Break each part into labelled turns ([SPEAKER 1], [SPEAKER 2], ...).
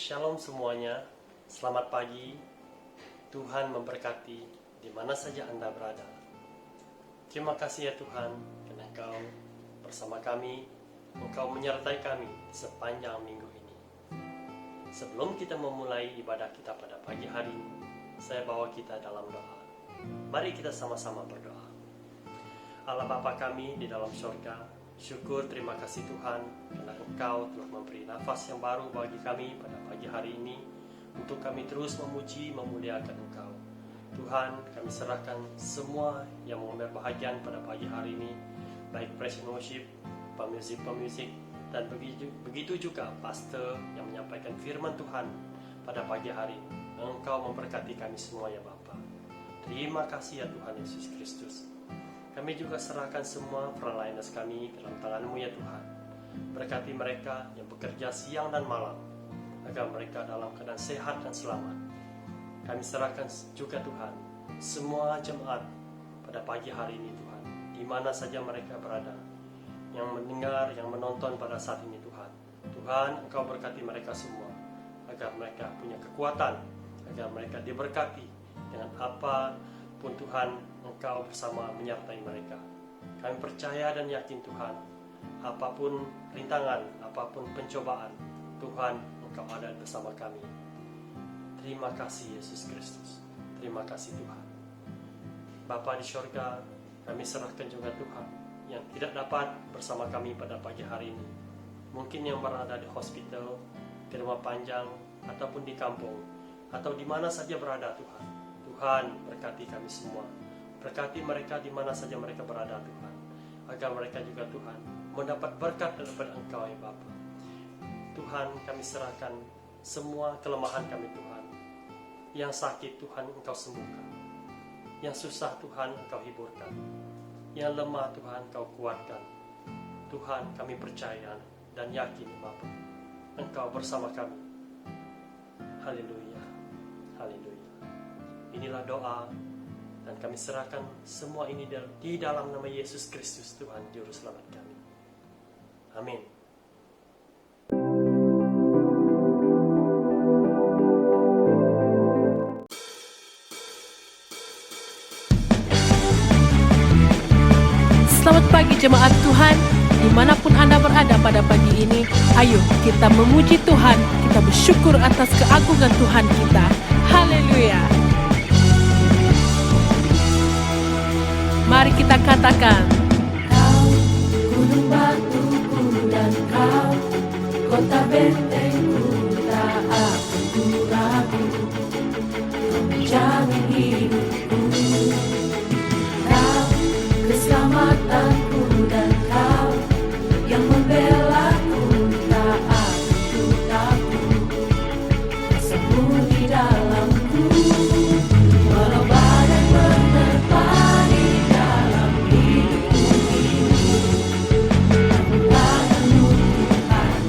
[SPEAKER 1] Shalom semuanya, selamat pagi. Tuhan memberkati di mana saja Anda berada. Terima kasih ya Tuhan, karena Engkau bersama kami, Engkau menyertai kami sepanjang minggu ini. Sebelum kita memulai ibadah kita pada pagi hari ini, saya bawa kita dalam doa. Mari kita sama-sama berdoa. Allah Bapa kami di dalam surga, syukur terima kasih Tuhan karena Engkau telah memberi nafas yang baru bagi kami pada pagi hari ini untuk kami terus memuji, memuliakan Engkau. Tuhan, kami serahkan semua yang mengambil bahagian pada pagi hari ini, baik praise and worship, pemusik, dan begitu juga pastor yang menyampaikan firman Tuhan pada pagi hari ini. Engkau memberkati kami semua ya Bapa. Terima kasih ya Tuhan Yesus Kristus. Kami juga serahkan semua frontliners kami dalam tangan-Mu ya Tuhan. Berkati mereka yang bekerja siang dan malam, agar mereka dalam keadaan sehat dan selamat. Kami serahkan juga Tuhan, semua jemaat pada pagi hari ini Tuhan, di mana saja mereka berada, yang mendengar, yang menonton pada saat ini Tuhan. Tuhan, Engkau berkati mereka semua, agar mereka punya kekuatan, agar mereka diberkati dengan apa pun Tuhan, Engkau bersama menyertai mereka. Kami percaya dan yakin Tuhan, apapun rintangan, apapun pencobaan, Tuhan, Engkau ada bersama kami. Terima kasih Yesus Kristus. Terima kasih Tuhan. Bapa di surga, kami serahkan juga Tuhan yang tidak dapat bersama kami pada pagi hari ini. Mungkin yang berada di hospital, di rumah panjang, ataupun di kampung, atau di mana saja berada Tuhan. Tuhan, berkati kami semua. Berkati mereka di mana saja mereka berada Tuhan, agar mereka juga Tuhan mendapat berkat daripada Engkau ya Bapa. Tuhan, kami serahkan semua kelemahan kami Tuhan. Yang sakit Tuhan Engkau sembuhkan, yang susah Tuhan Engkau hiburkan, yang lemah Tuhan Engkau kuatkan. Tuhan, kami percaya dan yakin Bapa, Engkau bersama kami. Haleluya, haleluya. Inilah doa, dan kami serahkan semua ini di dalam nama Yesus Kristus Tuhan Juru Selamat kami. Amin.
[SPEAKER 2] Selamat pagi jemaat Tuhan, dimanapun Anda berada pada pagi ini. Ayo kita memuji Tuhan, kita bersyukur atas keagungan Tuhan kita. Haleluya. Mari kita katakan,
[SPEAKER 3] Kau gunung batuku dan kau kota bentengku, tak aku ragu, kau menjamin hidupku. Kau keselamatanku dan kau yang membelaku, tak aku takut, kau sembunyi dalamku. Walau badai menerpa di dalam hidupku ini, tanganmu Tuhan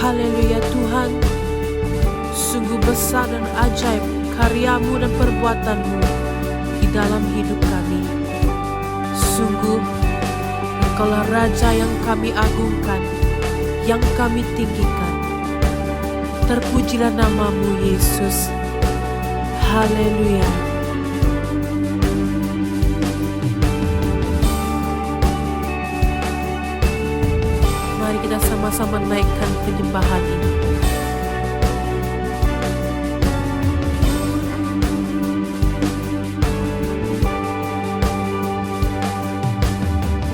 [SPEAKER 2] Haleluya Tuhan, sungguh besar dan ajaib karyamu dan perbuatanmu di dalam hidup kami. Sungguh Engkaulah Raja yang kami agungkan, yang kami tinggikan. Terpujilah namamu Yesus. Haleluya. Mari kita sama-sama naikkan penyembahan ini.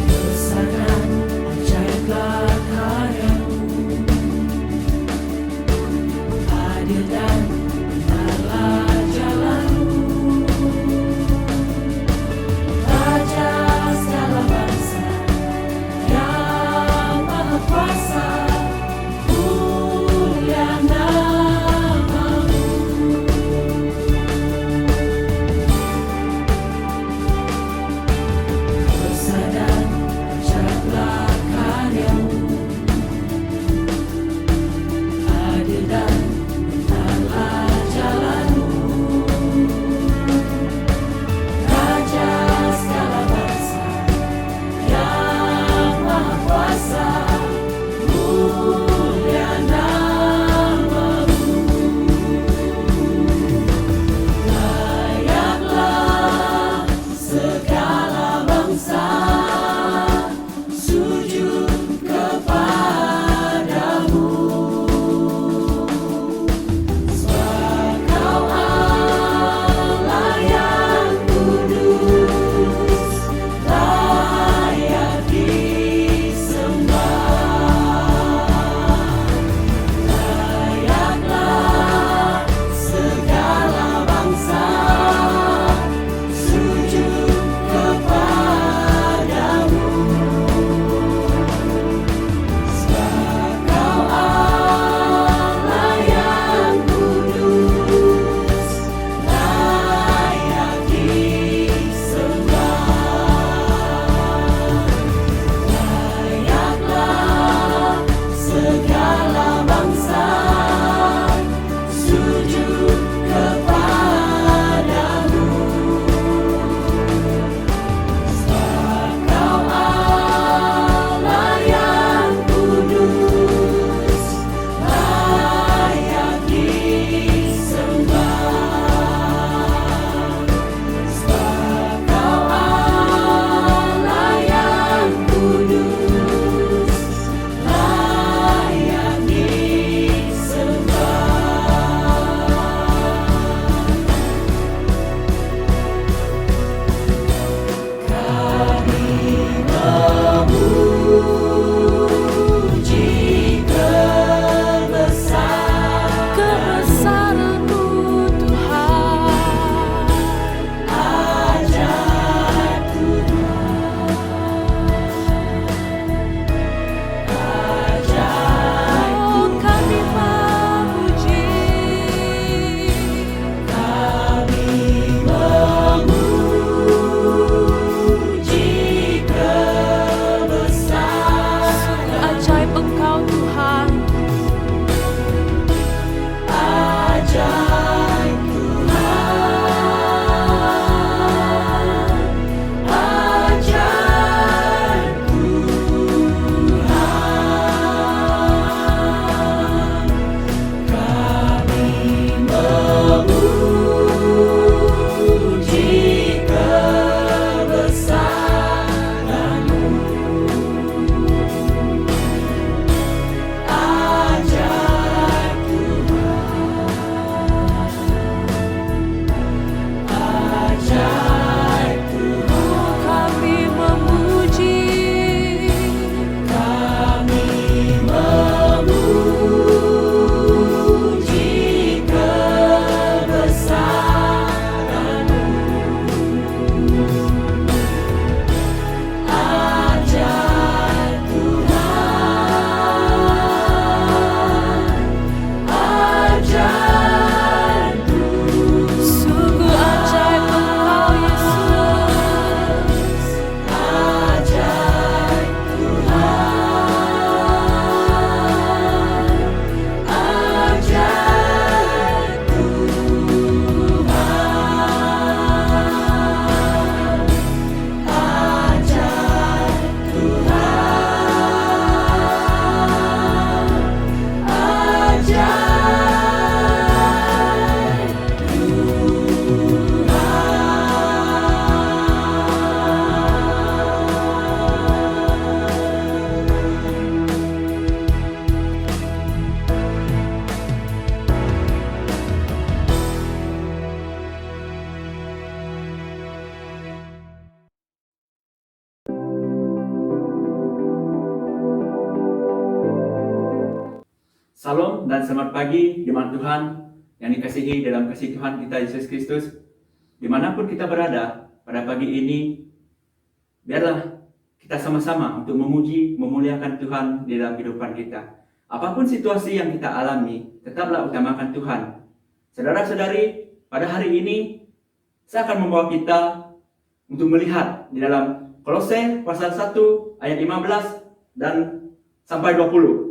[SPEAKER 3] Besar dan ajaiblah karyamu, adil dan benarlah jalanmu. Raja segala bangsa yang maha kuasa, mulia
[SPEAKER 4] Salam dan selamat pagi jemaat Tuhan yang dikasihi dalam kasih Tuhan kita Yesus Kristus. Dimanapun kita berada pada pagi ini, biarlah kita sama-sama untuk memuji, memuliakan Tuhan di dalam kehidupan kita. Apapun situasi yang kita alami, tetaplah utamakan Tuhan. Saudara-saudari, pada hari ini saya akan membawa kita untuk melihat di dalam Kolose pasal 1 ayat 15 dan sampai 20.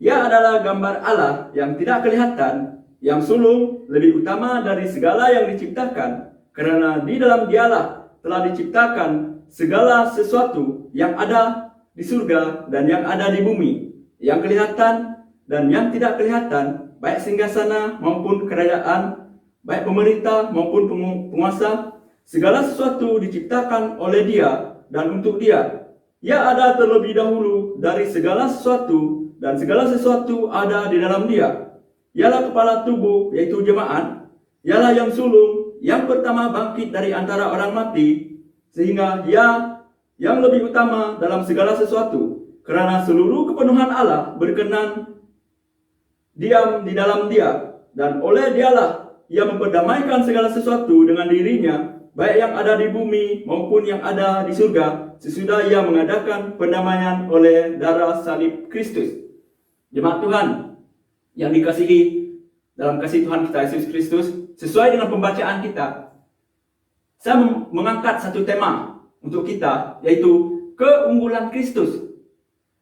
[SPEAKER 4] Ia adalah gambar Allah yang tidak kelihatan, yang sulung lebih utama dari segala yang diciptakan, karena di dalam Dialah telah diciptakan segala sesuatu yang ada di surga dan yang ada di bumi, yang kelihatan dan yang tidak kelihatan, baik singgasana maupun kerajaan, baik pemerintah maupun penguasa. Segala sesuatu diciptakan oleh Dia dan untuk Dia. Ia ada terlebih dahulu dari segala sesuatu, dan segala sesuatu ada di dalam Dia. Ialah kepala tubuh, yaitu jemaat. Ialah yang sulung, yang pertama bangkit dari antara orang mati, sehingga Ia yang lebih utama dalam segala sesuatu. Kerana seluruh kepenuhan Allah berkenan diam di dalam Dia, dan oleh Dialah Ia memperdamaikan segala sesuatu dengan dirinya, baik yang ada di bumi maupun yang ada di surga, sesudah Ia mengadakan pendamaian oleh darah salib Kristus. Jemaat Tuhan yang dikasihi dalam kasih Tuhan kita Yesus Kristus, sesuai dengan pembacaan kita, saya mengangkat satu tema untuk kita, yaitu keunggulan Kristus.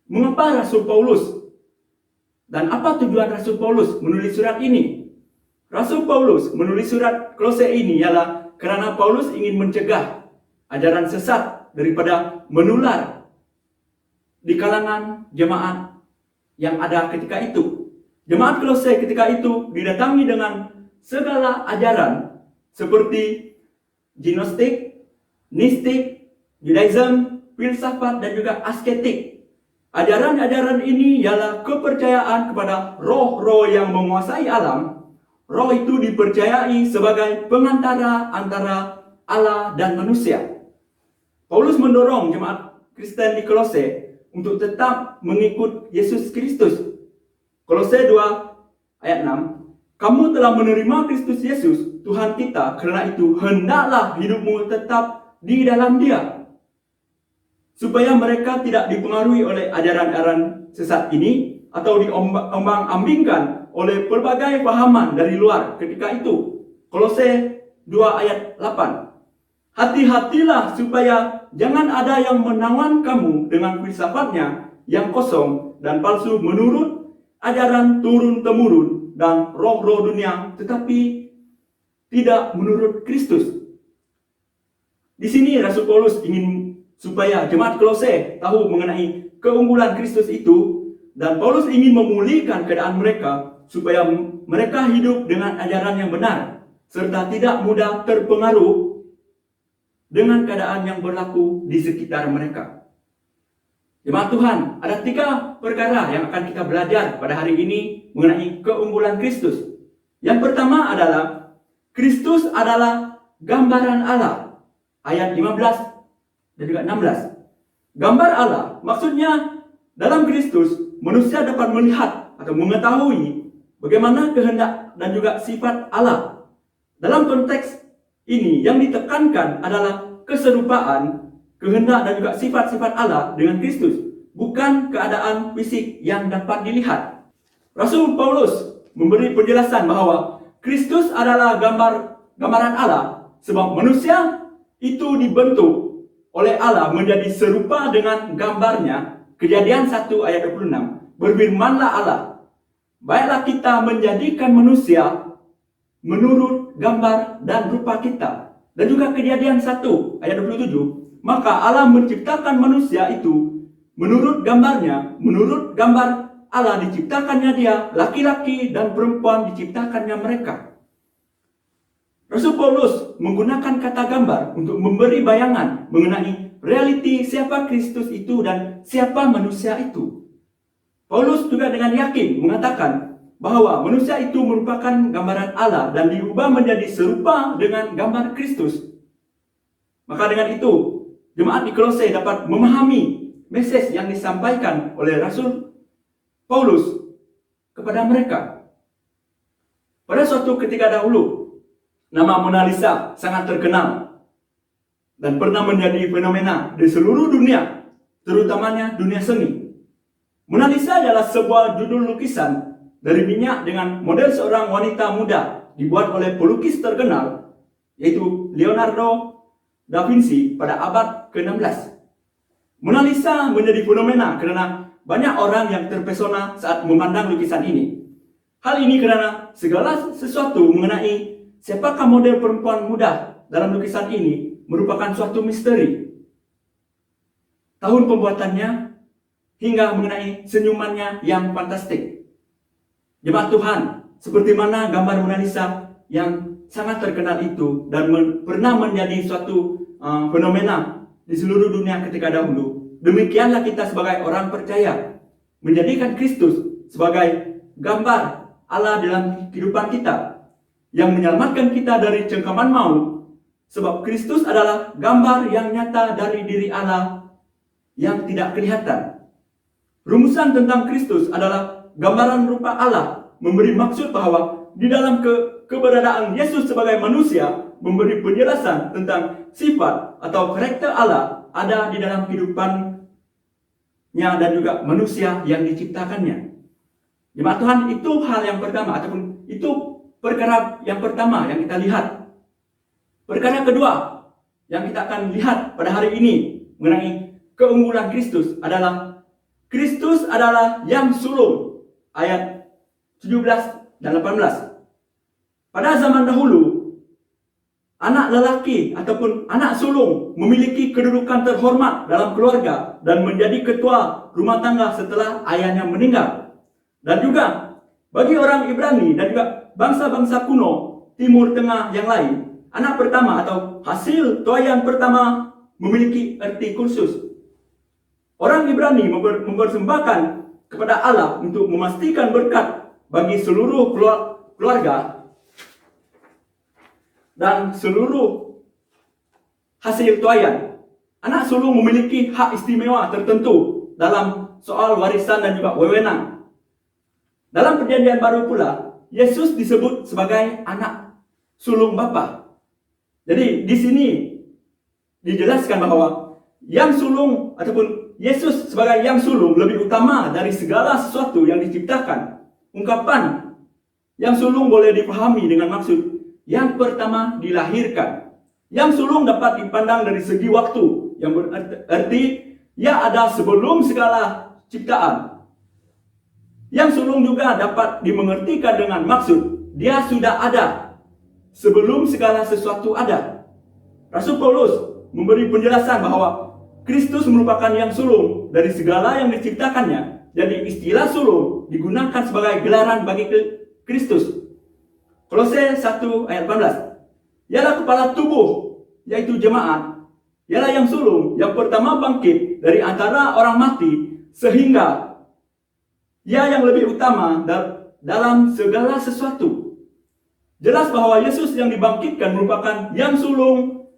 [SPEAKER 4] Mengapa Rasul Paulus dan apa tujuan Rasul Paulus menulis surat ini? Rasul Paulus menulis surat Kolose ini ialah kerana Paulus ingin mencegah ajaran sesat daripada menular di kalangan jemaat yang ada ketika itu. Jemaat Kolose ketika itu didatangi dengan segala ajaran seperti gnostik, nistik, Judaism, filsafat dan juga asketik. Ajaran-ajaran ini ialah kepercayaan kepada roh-roh yang menguasai alam. Roh itu dipercayai sebagai pengantara antara Allah dan manusia. Paulus mendorong jemaat Kristen di Kolose untuk tetap mengikut Yesus Kristus. Kolose 2 ayat 6. Kamu telah menerima Kristus Yesus, Tuhan kita, kerana itu hendaklah hidupmu tetap di dalam Dia. Supaya mereka tidak dipengaruhi oleh ajaran-ajaran sesat ini atau diombang-ambingkan oleh pelbagai pahaman dari luar ketika itu. Kolose 2 ayat 8. Hati-hatilah supaya jangan ada yang menawan kamu dengan filsafatnya yang kosong dan palsu menurut ajaran turun-temurun dan roh-roh dunia, tetapi tidak menurut Kristus. Di sini Rasul Paulus ingin supaya jemaat Kolose tahu mengenai keunggulan Kristus itu, dan Paulus ingin memulihkan keadaan mereka supaya mereka hidup dengan ajaran yang benar serta tidak mudah terpengaruh dengan keadaan yang berlaku di sekitar mereka. Jemaat Tuhan, ada 3 perkara yang akan kita belajar pada hari ini mengenai keunggulan Kristus. Yang pertama adalah Kristus adalah gambaran Allah. Ayat 15 dan juga 16. Gambar Allah, maksudnya dalam Kristus manusia dapat melihat atau mengetahui bagaimana kehendak dan juga sifat Allah. Dalam konteks ini yang ditekankan adalah keserupaan, kehendak dan juga sifat-sifat Allah dengan Kristus, bukan keadaan fisik yang dapat dilihat. Rasul Paulus memberi penjelasan bahawa Kristus adalah gambaran Allah sebab manusia itu dibentuk oleh Allah menjadi serupa dengan gambarnya. Kejadian 1 ayat 26. Berfirmanlah Allah, baiklah kita menjadikan manusia menurut gambar dan rupa kita. Dan juga Kejadian 1 ayat 27. Maka Allah menciptakan manusia itu menurut gambarnya, menurut gambar Allah diciptakannya dia, laki-laki dan perempuan diciptakannya mereka. Rasul Paulus menggunakan kata gambar untuk memberi bayangan mengenai realiti siapa Kristus itu dan siapa manusia itu. Paulus juga dengan yakin mengatakan bahwa manusia itu merupakan gambaran Allah dan diubah menjadi serupa dengan gambar Kristus. Maka dengan itu, jemaat di Kolose dapat memahami message yang disampaikan oleh Rasul Paulus kepada mereka. Pada suatu ketika dahulu, nama Mona Lisa sangat terkenal dan pernah menjadi fenomena di seluruh dunia, terutamanya dunia seni. Mona Lisa adalah sebuah judul lukisan dari minyak dengan model seorang wanita muda dibuat oleh pelukis terkenal, yaitu Leonardo da Vinci pada abad ke-16. Mona Lisa menjadi fenomena karena banyak orang yang terpesona saat memandang lukisan ini. Hal ini karena segala sesuatu mengenai siapakah model perempuan muda dalam lukisan ini merupakan suatu misteri. Tahun pembuatannya hingga mengenai senyumannya yang fantastik. Jemaat Tuhan, seperti mana gambar Mona Lisa yang sangat terkenal itu dan pernah menjadi suatu fenomena di seluruh dunia ketika dahulu. Demikianlah kita sebagai orang percaya menjadikan Kristus sebagai gambar Allah dalam kehidupan kita yang menyelamatkan kita dari cengkaman maut, sebab Kristus adalah gambar yang nyata dari diri Allah yang tidak kelihatan. Rumusan tentang Kristus adalah gambaran rupa Allah, memberi maksud bahwa di dalam keberadaan Yesus sebagai manusia memberi penjelasan tentang sifat atau karakter Allah ada di dalam kehidupannya dan juga manusia yang diciptakannya. Jemaat Tuhan, itu hal yang pertama ataupun itu perkara yang pertama yang kita lihat. Perkara kedua yang kita akan lihat pada hari ini mengenai keunggulan Kristus adalah yang sulung, ayat 17 dan 18. Pada zaman dahulu, anak lelaki ataupun anak sulung memiliki kedudukan terhormat dalam keluarga dan menjadi ketua rumah tangga setelah ayahnya meninggal. Dan juga bagi orang Ibrani dan juga bangsa-bangsa kuno Timur Tengah yang lain, anak pertama atau hasil tuaian pertama memiliki arti khusus. Orang Ibrani mempersembahkan kepada Allah untuk memastikan berkat bagi seluruh keluarga dan seluruh hasil tuaian. Anak sulung memiliki hak istimewa tertentu dalam soal warisan dan juga wewenang. Dalam perjanjian baru pula, Yesus disebut sebagai anak sulung Bapa. Jadi di sini dijelaskan bahwa yang sulung ataupun Yesus sebagai yang sulung lebih utama dari segala sesuatu yang diciptakan. Ungkapan yang sulung boleh dipahami dengan maksud yang pertama dilahirkan. Yang sulung dapat dipandang dari segi waktu, yang berarti ia ada sebelum segala ciptaan. Yang sulung juga dapat dimengertikan dengan maksud dia sudah ada sebelum segala sesuatu ada. Rasul Paulus memberi penjelasan bahwa Kristus merupakan yang sulung dari segala yang diciptakannya. Jadi istilah sulung digunakan sebagai gelaran bagi Kristus. Kolose 1 ayat 18. Ialah kepala tubuh, yaitu jemaat. Ialah yang sulung, yang pertama bangkit dari antara orang mati, sehingga ia yang lebih utama dalam segala sesuatu. Jelas bahwa Yesus yang dibangkitkan merupakan yang sulung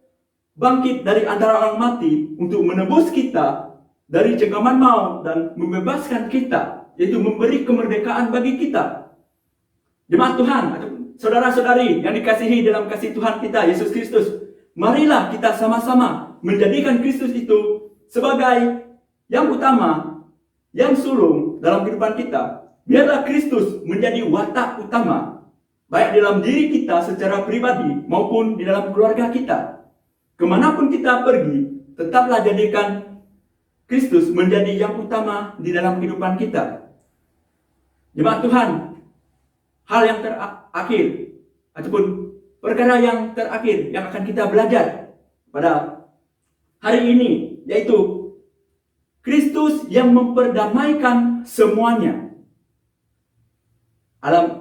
[SPEAKER 4] bangkit dari antara orang mati untuk menebus kita dari cengkaman maut dan membebaskan kita, yaitu memberi kemerdekaan bagi kita. Jemaat Tuhan, saudara-saudari yang dikasihi dalam kasih Tuhan kita Yesus Kristus, marilah kita sama-sama menjadikan Kristus itu sebagai yang utama, yang sulung dalam kehidupan kita. Biarlah Kristus menjadi watak utama, baik dalam diri kita secara pribadi maupun di dalam keluarga kita. Kemanapun kita pergi, tetaplah jadikan Kristus menjadi yang utama di dalam kehidupan kita. Jemaat Tuhan, hal yang terakhir ataupun perkara yang terakhir yang akan kita belajar pada hari ini, yaitu Kristus yang memperdamaikan semuanya.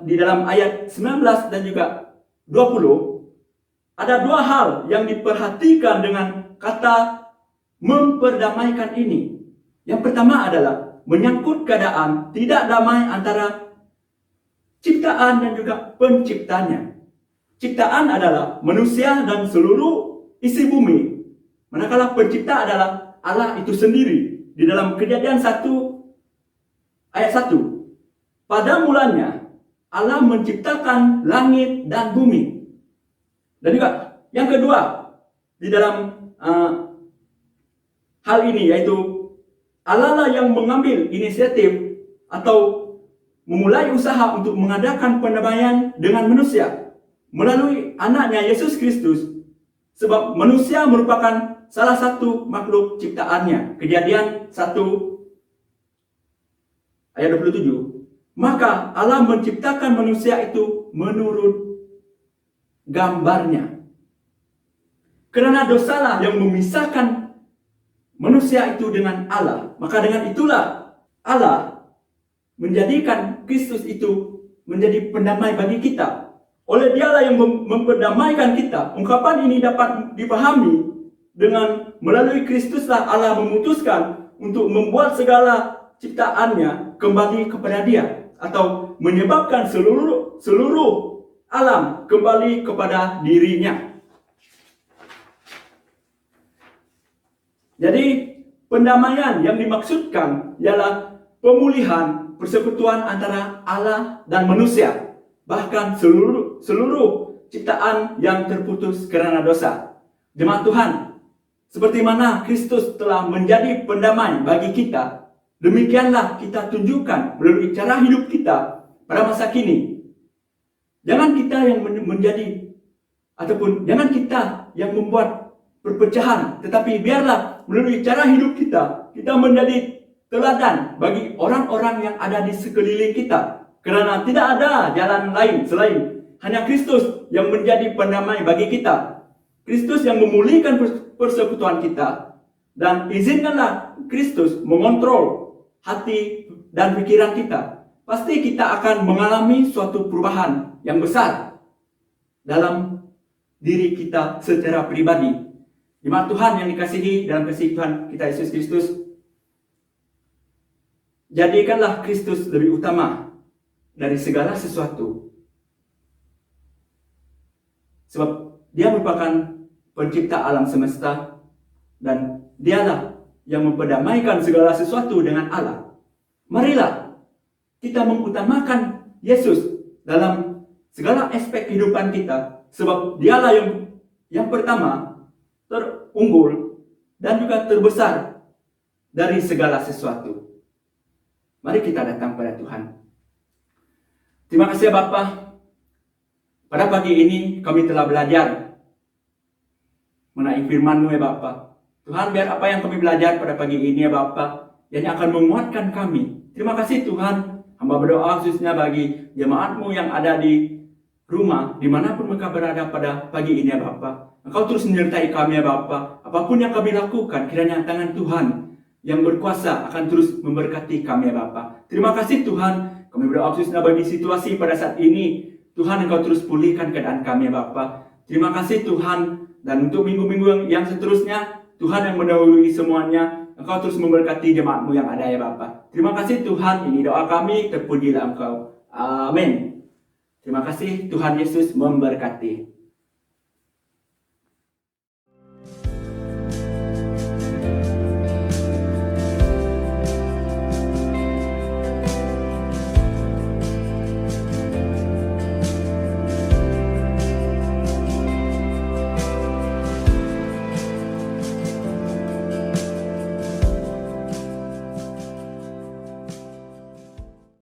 [SPEAKER 4] Di dalam ayat 19 dan juga 20, ada dua hal yang diperhatikan dengan kata memperdamaikan ini. Yang pertama adalah menyangkut keadaan tidak damai antara ciptaan dan juga penciptanya. Ciptaan adalah manusia dan seluruh isi bumi, manakala pencipta adalah Allah itu sendiri. Di dalam Kejadian 1 ayat 1, pada mulanya Allah menciptakan langit dan bumi. Dan juga yang kedua di dalam hal ini yaitu Allah lah yang mengambil inisiatif atau memulai usaha untuk mengadakan pendamaian dengan manusia melalui anaknya Yesus Kristus, sebab manusia merupakan salah satu makhluk ciptaannya. Kejadian 1 ayat 27. Maka Allah menciptakan manusia itu menurut gambarnya. Karena dosalah yang memisahkan manusia itu dengan Allah, maka dengan itulah Allah menjadikan Kristus itu menjadi pendamai bagi kita. Oleh Dialah yang memperdamaikan kita. Ungkapan ini dapat dipahami dengan melalui Kristuslah Allah memutuskan untuk membuat segala ciptaannya kembali kepada Dia, atau menyebabkan seluruh alam kembali kepada dirinya. Jadi pendamaian yang dimaksudkan ialah pemulihan persekutuan antara Allah dan manusia, bahkan seluruh ciptaan yang terputus karena dosa. Jemaat Tuhan, seperti mana Kristus telah menjadi pendamai bagi kita, demikianlah kita tunjukkan melalui cara hidup kita pada masa kini. Jangan kita yang menjadi, ataupun jangan kita yang membuat perpecahan, tetapi biarlah melalui cara hidup kita menjadi teladan bagi orang-orang yang ada di sekeliling kita. Karena tidak ada jalan lain selain hanya Kristus yang menjadi pendamai bagi kita. Kristus yang memulihkan persekutuan kita. Dan izinkanlah Kristus mengontrol hati dan pikiran kita. Pasti kita akan mengalami suatu perubahan yang besar dalam diri kita secara pribadi. Jemaat Tuhan yang dikasihi dalam kasih Tuhan kita Yesus Kristus, jadikanlah Kristus lebih utama dari segala sesuatu. Sebab Dia merupakan pencipta alam semesta, dan Dialah yang memperdamaikan segala sesuatu dengan Allah. Marilah kita mengutamakan Yesus dalam segala aspek kehidupan kita, sebab Dialah yang pertama, terunggul, dan juga terbesar dari segala sesuatu. Mari kita datang pada Tuhan. Terima kasih Bapa. Pada pagi ini kami telah belajar mengenai firman-Mu ya Bapa. Tuhan, biar apa yang kami belajar pada pagi ini ya Bapa, yang akan menguatkan kami. Terima kasih Tuhan. Hamba berdoa khususnya bagi jemaat-Mu yang ada di rumah, dimanapun mereka berada pada pagi ini ya Bapa. Engkau terus menyertai kami ya Bapa. Apapun yang kami lakukan, kiranya tangan Tuhan yang berkuasa akan terus memberkati kami ya Bapa. Terima kasih Tuhan. Kami berdoa khususnya bagi situasi pada saat ini. Tuhan, Engkau terus pulihkan keadaan kami ya Bapa. Terima kasih Tuhan. Dan untuk minggu-minggu yang seterusnya, Tuhan yang mendahului semuanya, Engkau terus memberkati jemaat-Mu yang ada ya Bapa. Terima kasih Tuhan. Ini doa kami, terpujilah Engkau. Amin. Terima kasih, Tuhan Yesus memberkati.